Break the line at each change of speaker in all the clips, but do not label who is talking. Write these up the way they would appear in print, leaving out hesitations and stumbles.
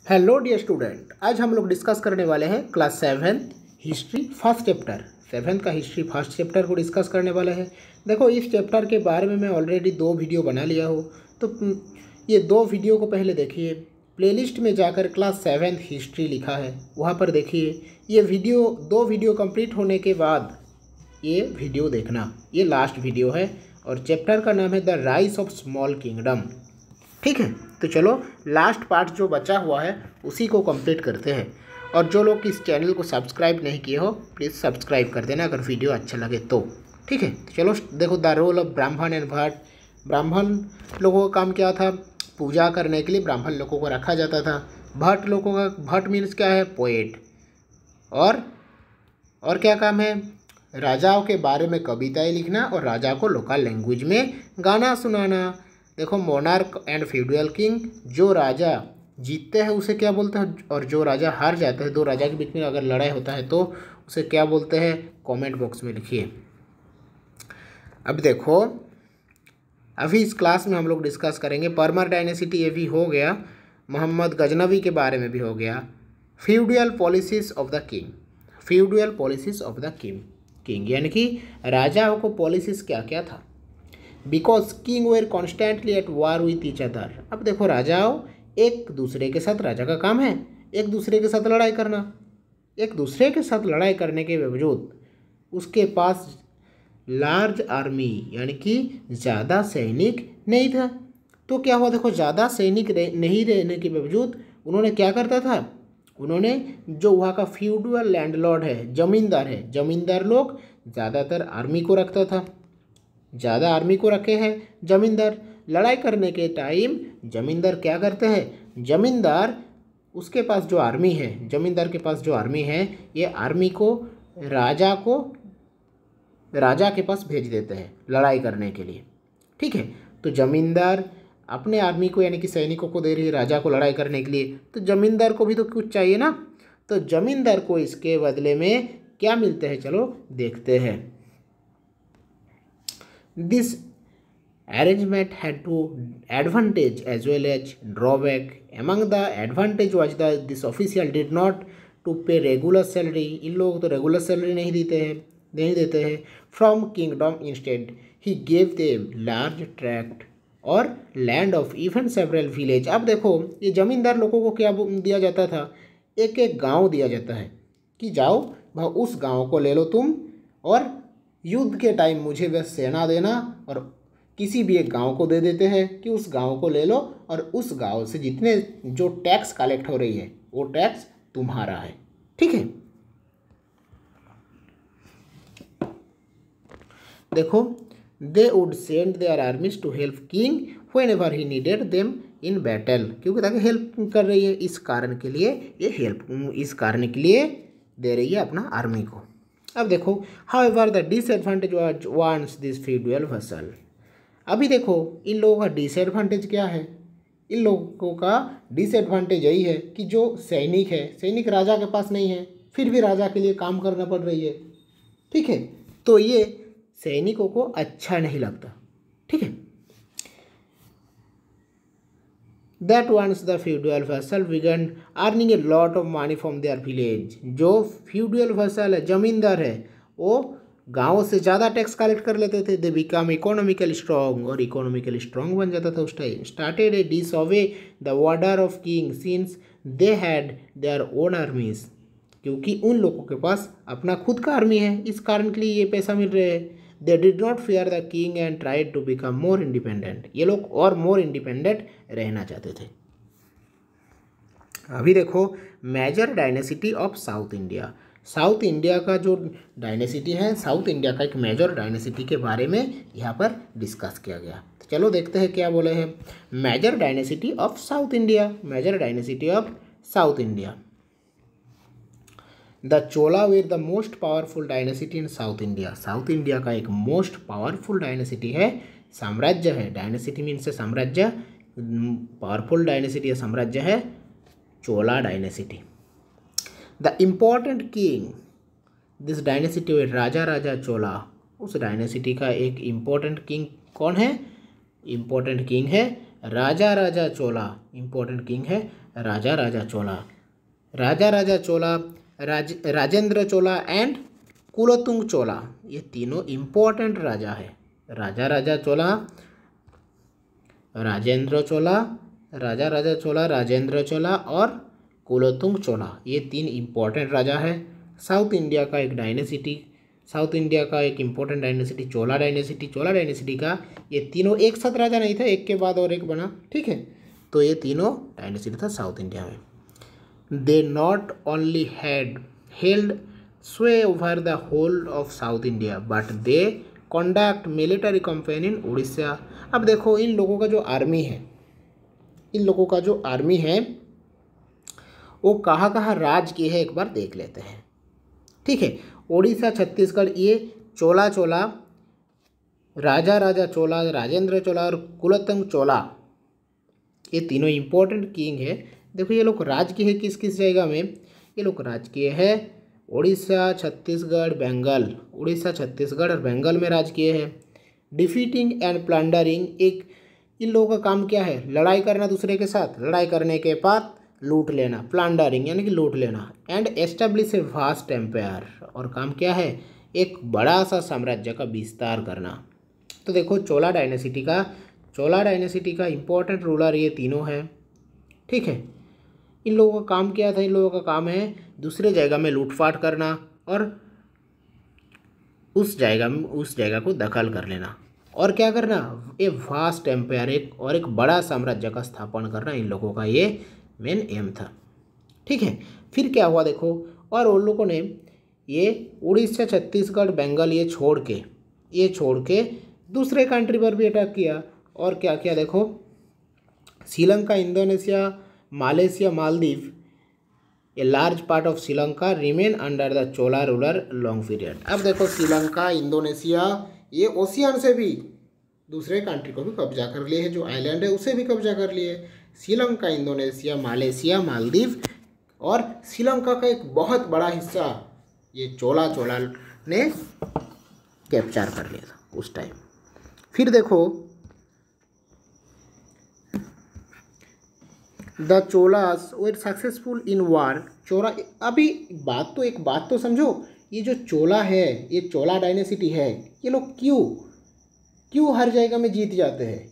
Hello dear student, आज हम लोग डिस्कस करने वाले हैं क्लास 7 हिस्ट्री फर्स्ट चैप्टर। 7 का हिस्ट्री फर्स्ट चैप्टर को डिस्कस करने वाले हैं। देखो, इस चैप्टर के बारे में मैं ऑलरेडी 2 वीडियो बना लिया हूँ, तो ये 2 वीडियो को पहले देखिए। प्लेलिस्ट में जाकर क्लास 7 हिस्ट्री लिखा है, वहाँ पर देखिए। ये वीडियो 2 वीडियो कंप्लीट होने के बाद ये वीडियो देखना, ये लास्ट वीडियो है और चैप्टर का नाम है the rise of small kingdom. ठीक है, तो चलो लास्ट पार्ट जो बचा हुआ है उसी को कंप्लीट करते हैं। और जो लोग इस चैनल को सब्सक्राइब नहीं किए हो, प्लीज़ सब्सक्राइब कर देना अगर वीडियो अच्छा लगे तो। ठीक है, तो चलो देखो, द रोल ऑफ ब्राह्मण एंड भट्ट। ब्राह्मण लोगों का काम क्या था? पूजा करने के लिए ब्राह्मण लोगों को रखा जाता था। भट्ट लोगों का, भट्ट मीन्स क्या है? पोएट। और क्या काम है? राजाओं के बारे में कविताएं लिखना और राजा को लोकल लैंग्वेज में गाना सुनाना। देखो, मोनार्क एंड फ्यूडल किंग, जो राजा जीतते हैं उसे क्या बोलते हैं, और जो राजा हार जाते हैं, 2 राजा के बीच में अगर लड़ाई होता है तो उसे क्या बोलते हैं? कमेंट बॉक्स में लिखिए। अब देखो, अभी इस क्लास में हम लोग डिस्कस करेंगे परमार डायनेसिटी, ये भी हो गया। मोहम्मद गजनवी के बारे में भी हो गया। Feudal policies of the king, feudal policies of the king यानी कि राजाओं को पॉलिसीज क्या क्या था। Because king were constantly at war with each other. अब देखो, राजाओं एक दूसरे के साथ, राजा का काम है एक दूसरे के साथ लड़ाई करना। एक दूसरे के साथ लड़ाई करने के बावजूद उसके पास लार्ज आर्मी यानी कि ज़्यादा सैनिक नहीं था। तो क्या हुआ? देखो, ज़्यादा सैनिक नहीं रहने के बावजूद उन्होंने क्या करता था? उन्होंने जो वहाँ का फ्यूडल लैंडलॉर्ड है, जमींदार है, जमींदार लोग ज़्यादातर आर्मी को रखता था। ज़्यादा आर्मी को रखे हैं जमींदार। लड़ाई करने के टाइम जमींदार क्या करते हैं? जमींदार उसके पास जो आर्मी है, जमींदार के पास जो आर्मी है, ये आर्मी को राजा के पास भेज देते हैं लड़ाई करने के लिए। ठीक है, तो जमींदार अपने आर्मी को यानी कि सैनिकों को दे रही है राजा को लड़ाई करने के लिए, तो जमींदार को भी तो कुछ चाहिए ना। तो जमींदार को इसके बदले में क्या मिलते हैं? चलो देखते हैं। This arrangement had two advantage as well as drawback. Among the advantage was that this official did not to pay regular salary. इन लोगों तो regular salary नहीं देते हैं from kingdom. Instead he gave them large tract और land of even several village. अब देखो, ये जमींदार लोगों को क्या दिया जाता था? एक एक गांव दिया जाता है कि जाओ भाई उस गांव को ले लो तुम, और युद्ध के टाइम मुझे बस सेना देना, और किसी भी एक गांव को दे देते हैं कि उस गांव को ले लो, और उस गांव से जितने जो टैक्स कलेक्ट हो रही है वो टैक्स तुम्हारा है। ठीक है, देखो, they would send their armies to help king whenever he needed them in battle, क्योंकि ताकि हेल्प कर रही है, इस कारण के लिए ये हेल्प, इस कारण के लिए दे रही है अपना आर्मी को। अब देखो, however the disadvantage wants this feudal vassal. अभी देखो, इन लोगों का डिसएडवांटेज क्या है? इन लोगों का डिसएडवांटेज यही है कि जो सैनिक है, सैनिक राजा के पास नहीं है, फिर भी राजा के लिए काम करना पड़ रही है। ठीक है, तो ये सैनिकों को अच्छा नहीं लगता। ठीक है, that once the feudal vassal began earning a lot of money from their village. जो feudal vassal है, जमींदार है, वो गाँव से ज़्यादा टैक्स कलेक्ट कर लेते थे। दे बिकम इकोनॉमिकल स्ट्रॉन्ग, और इकोनॉमिकल स्ट्रॉन्ग बन जाता था उस time. Started a disobey the order of king since they had their own armies, क्योंकि उन लोगों के पास अपना खुद का आर्मी है, इस कारण के लिए ये पैसा मिल रहे हैं। They did not fear the king and tried to become more independent. ये लोग और मोर इंडिपेंडेंट रहना चाहते थे। अभी देखो, major dynasty of South India. South India का जो डायनेसिटी है, साउथ इंडिया का एक मेजर डायनेसिटी के बारे में यहाँ पर डिस्कस किया गया। तो चलो देखते हैं क्या बोले हैं। Major dynasty of South India, major dynasty of South India. The Chola were the most powerful dynasty in South India. South India का एक मोस्ट पावरफुल डायनेसिटी है, साम्राज्य है। डायनेसिटी मीन्स से साम्राज्य, पावरफुल डायनेसिटी या साम्राज्य है Chola dynasty. The important king this dynasty way Raja Chola. उस डायनेसिटी का एक इम्पोर्टेंट किंग कौन है? इम्पोर्टेंट किंग है राजा राजा चोला, इंपॉर्टेंट किंग है राजा राजा चोला। राजा राजा चोला, राजेंद्र चोला एंड कुलोत्तुंग चोला, ये तीनों इंपॉर्टेंट राजा है। राजा राजा चोला, राजेंद्र चोला, राजा राजा चोला, राजेंद्र चोला और कुलोत्तुंग चोला, ये तीन इंपॉर्टेंट राजा है। साउथ इंडिया का एक डायनेसिटी, साउथ इंडिया का एक इम्पोर्टेंट डायनेसिटी चोला डायनेसिटी। चोला डायनेसिटी का ये तीनों एक साथ राजा नहीं था, एक के बाद और एक बना, ठीक है। तो ये तीनों डायनेसिटी था साउथ इंडिया में। They not only had held sway over the whole of South India but they conduct military campaign in Orissa. अब देखो इन लोगों का जो आर्मी है, इन लोगों का जो आर्मी है वो कहाँ कहाँ राज की है एक बार देख लेते हैं, ठीक है। उड़ीसा, छत्तीसगढ़, ये चोला चोला, राजा राजा चोला, राजेंद्र चोला और कुलोत्तुंग चोला, ये तीनों इंपॉर्टेंट किंग है। देखो ये लोग राज किए हैं किस किस जगह में, ये लोग राज किए हैं उड़ीसा, छत्तीसगढ़, बंगाल, उड़ीसा, छत्तीसगढ़ और बंगाल में राज किए हैं। डिफीटिंग एंड प्लंडरिंग, एक इन लोगों का काम क्या है, लड़ाई करना दूसरे के साथ, लड़ाई करने के बाद लूट लेना, प्लंडरिंग यानी कि लूट लेना। And establish a vast empire, और काम क्या है, एक बड़ा सा साम्राज्य का विस्तार करना। तो देखो चोला डायनेसिटी का इम्पोर्टेंट रूलर ये तीनों है, ठीक है। इन लोगों का काम क्या था, इन लोगों का काम है दूसरे जगह में लूटपाट करना और उस जगह को दखल कर लेना, और क्या करना, ए वास्ट एम्पायर, एक बड़ा साम्राज्य का स्थापन करना, इन लोगों का ये मेन एम था, ठीक है। फिर क्या हुआ देखो, और उन लोगों ने ये उड़ीसा, छत्तीसगढ़, बंगाल ये छोड़ के दूसरे कंट्री पर भी अटैक किया। और क्या किया देखो, Sri Lanka, Indonesia, Malaysia, Maldives, a large part of Sri Lanka remain under the Chola ruler long period. अब देखो श्रीलंका, इंडोनेशिया, ये ओशियन से भी दूसरे कंट्री को भी कब्जा कर लिए है, जो आइलैंड है उसे भी कब्जा कर लिए। श्रीलंका, इंडोनेशिया, मलेशिया, मालदीव और श्रीलंका का एक बहुत बड़ा हिस्सा ये चोला ने कैप्चर कर लिया था उस टाइम। फिर देखो the Cholas were successful in war. Chola, अभी एक बात तो समझो, ये जो चोला है, ये चोला डायनेसिटी है, ये लोग क्यों हर जगह में जीत जाते हैं,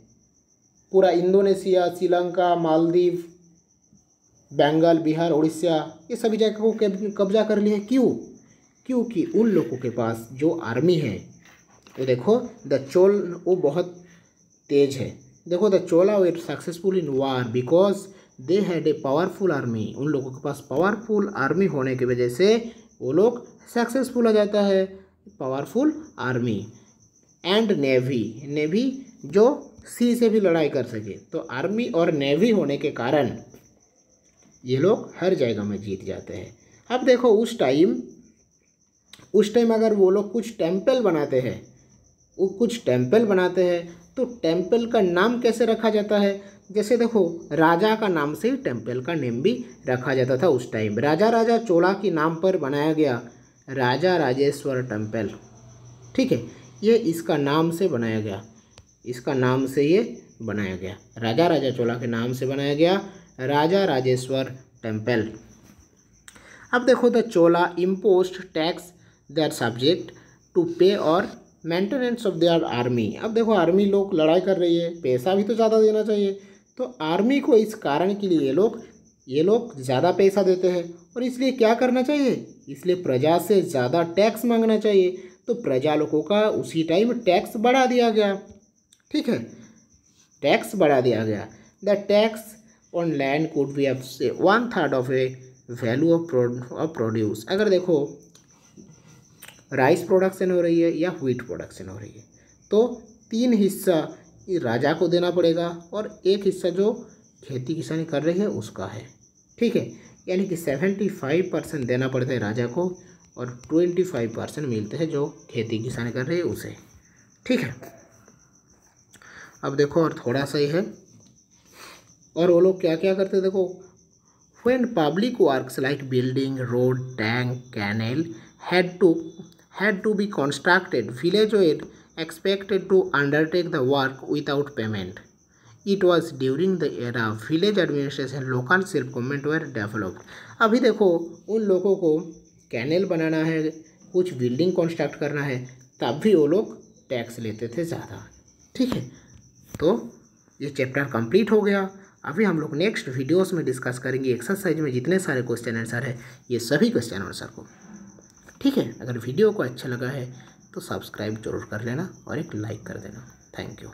पूरा इंडोनेशिया, श्रीलंका, मालदीव, बंगाल, बिहार, उड़ीसा, ये सभी जगह को कब्जा कर लिए। क्योंकि उन लोगों के पास जो आर्मी है वो देखो द चोल वो बहुत तेज है। देखो the Chola were successful in war because they had a powerful army. उन लोगों के पास पावरफुल आर्मी होने की वजह से वो लोग सक्सेसफुल हो जाता है, पावरफुल आर्मी। एंड नेवी जो सी से भी लड़ाई कर सके। तो आर्मी और नेवी होने के कारण ये लोग हर जगह में जीत जाते हैं। अब देखो उस टाइम अगर वो लोग कुछ टेम्पल बनाते हैं तो टेम्पल का नाम कैसे रखा जाता है, जैसे देखो राजा का नाम से ही टेम्पल का नेम भी रखा जाता था उस टाइम। राजा चोला के नाम पर बनाया गया राजा राजेश्वर टेम्पल, ठीक है। ये इसका नाम से बनाया गया, राजा चोला के नाम से बनाया गया राजा राजेश्वर टेम्पल। अब देखो the Chola imposed tax their subjects to pay और मेंटेनेंस ऑफ देयर आर्मी। अब देखो आर्मी लोग लड़ाई कर रही है, पैसा भी तो ज़्यादा देना चाहिए, तो आर्मी को इस कारण के लिए ये लोग ज़्यादा पैसा देते हैं और इसलिए क्या करना चाहिए, इसलिए प्रजा से ज़्यादा टैक्स मांगना चाहिए। तो प्रजा लोगों का उसी टाइम टैक्स बढ़ा दिया गया, ठीक है, टैक्स बढ़ा दिया गया। The tax on land could be up से 1/3 of A value of produce. अगर देखो राइस प्रोडक्शन हो रही है या व्हीट प्रोडक्शन हो रही है तो 3 हिस्सा राजा को देना पड़ेगा और 1 हिस्सा जो खेती किसानी कर रही है उसका है, ठीक है। यानी कि 75% देना पड़ता है राजा को और 25% मिलते हैं जो खेती किसानी कर रही है उसे, ठीक है। अब देखो और थोड़ा सा ही है, और वो लोग क्या क्या करते हैं देखो, when public works like building, road, tank, canal had to be constructed, village were expected to undertake the work without payment. It was during the era village administration local self government were developed. अभी देखो उन लोगों को canal बनाना है, कुछ building construct करना है, तब भी वो लोग टैक्स लेते थे ज़्यादा। ठीक है, तो ये चैप्टर कंप्लीट हो गया। अभी हम लोग नेक्स्ट वीडियोस में डिस्कस करेंगे एक्सरसाइज में जितने सारे क्वेश्चन आंसर है, ये सभी क्वेश्चन आंसर को। ठीक है, अगर वीडियो को अच्छा लगा है तो सब्सक्राइब जरूर कर लेना और एक लाइक कर देना। Thank you.